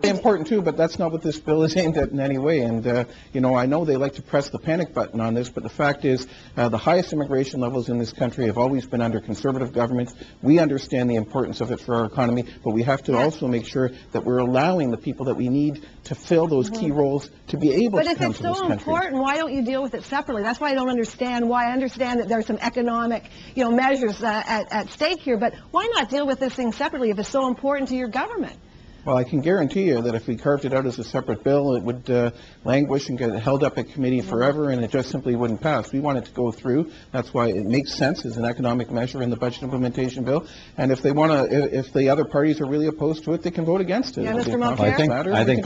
Important too, but that's not what this bill is aimed at in any way. And you know, I know they like to press the panic button on this, but the fact is, the highest immigration levels in this country have always been under conservative governments. We understand the importance of it for our economy, but we have to also make sure that we're allowing the people that we need to fill those key roles to be able to come to this country. But if it's so important, why don't you deal with it separately? That's why I don't understand. Why I understand that there's some economic, measures at stake here, but why not deal with this thing separately if it's so important to your government? Well, I can guarantee you that if we carved it out as a separate bill, it would languish and get held up at committee forever, and it just simply wouldn't pass. We want it to go through. That's why it makes sense as an economic measure in the budget implementation bill. And if they want to, if the other parties are really opposed to it, they can vote against it. Yeah, Mr. Mulcair? I think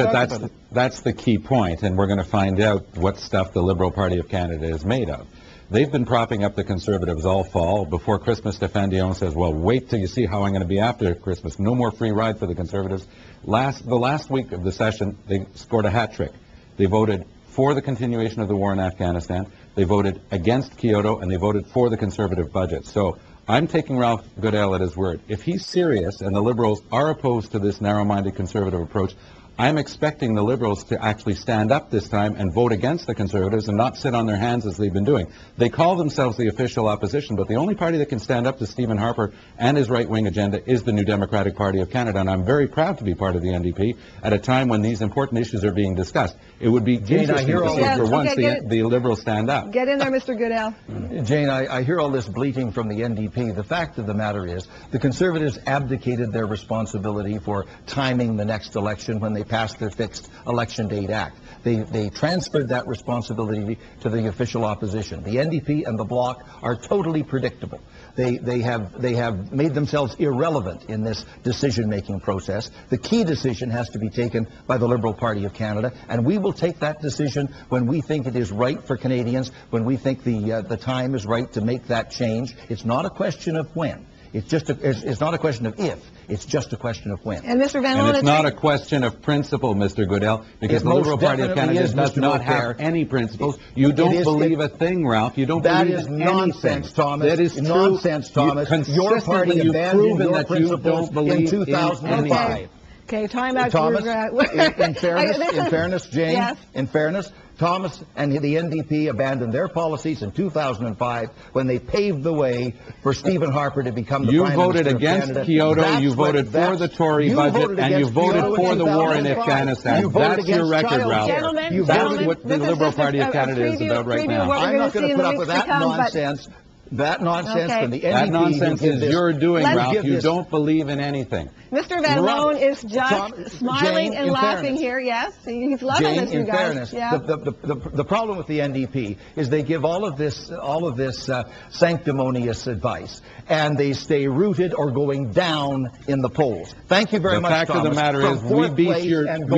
that's the key point, and we're going to find out what stuff the Liberal Party of Canada is made of. They've been propping up the Conservatives all fall. Before Christmas, Stéphane Dion says, well, wait till you see how I'm going to be after Christmas. No more free ride for the Conservatives. The last week of the session, they scored a hat trick. They voted for the continuation of the war in Afghanistan. They voted against Kyoto, and they voted for the Conservative budget. So I'm taking Ralph Goodale at his word. If he's serious and the Liberals are opposed to this narrow-minded Conservative approach, I'm expecting the Liberals to actually stand up this time and vote against the Conservatives and not sit on their hands as they've been doing. They call themselves the official opposition, but the only party that can stand up to Stephen Harper and his right-wing agenda is the New Democratic Party of Canada, and I'm very proud to be part of the NDP at a time when these important issues are being discussed. It would be interesting to see for once the Liberals stand up. Get in there, Mr. Goodale. Jane, I hear all this bleating from the NDP. The fact of the matter is the Conservatives abdicated their responsibility for timing the next election when they passed their fixed election date act. They transferred that responsibility to the official opposition. The NDP and the Bloc are totally predictable. They have made themselves irrelevant in this decision-making process. The key decision has to be taken by the Liberal Party of Canada, and we will take that decision when we think it is right for Canadians, when we think the time is right to make that change. It's not a question of when. It's not a question of if. It's just a question of when. And Mr. Van Loan, and it's not a question of principle, Mr. Goodale, because the Liberal Party of Canada does not have any principles. You don't believe a thing, Ralph. You don't believe in anything. That is nonsense, Thomas. That is nonsense, Thomas. Your party abandoned your principles in 2005. Okay, time out. Thomas, in fairness, Jane, yes. In fairness, Thomas and the NDP abandoned their policies in 2005 when they paved the way for Stephen Harper to become the Prime Minister of Canada. You voted against Kyoto, you voted for the Tory budget, and you voted for the war in Afghanistan. That's your record, Ralph. That's what the Liberal Party of Canada is about right now. I'm not going to put up with that nonsense. That nonsense from the NDP. That nonsense is you're doing, Ralph. You don't believe in anything. Mr. Van Loan is just smiling and laughing here. Yes, he's loving this, you guys. In fairness, the problem with the NDP is they give all of this sanctimonious advice, and they stay rooted or going down in the polls. Thank you very much, Thomas. The fact of the matter is we beat you in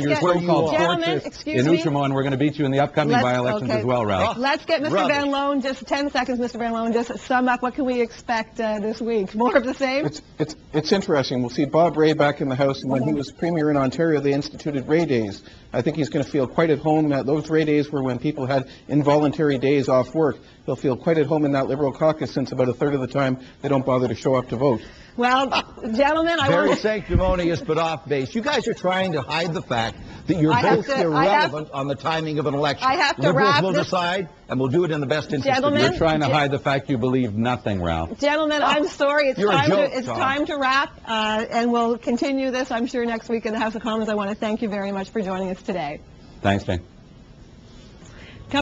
your so-called fortress in Outremont, and we're going to beat you in the upcoming by-elections as well, Ralph. Let's get Mr. Van Loan, just 10 seconds, Mr. Van Loan, just sum up. What can we expect this week? More of the same? It's interesting. We'll see Bob Rae back in the House, and when he was Premier in Ontario, they instituted Rae Days. I think he's going to feel quite at home. Those Rae Days were when people had involuntary days off work. He'll feel quite at home in that Liberal caucus, since about a third of the time they don't bother to show up to vote. Well, gentlemen, very sanctimonious but off base. You guys are trying to hide the fact that you're both irrelevant on the timing of an election. Liberals will decide, and we'll do it in the best interest of you. You're trying to hide the fact you believe nothing, Ralph. Gentlemen, I'm sorry. It's time to wrap, and we'll continue this, I'm sure, next week in the House of Commons. I want to thank you very much for joining us today. Thanks, Jane.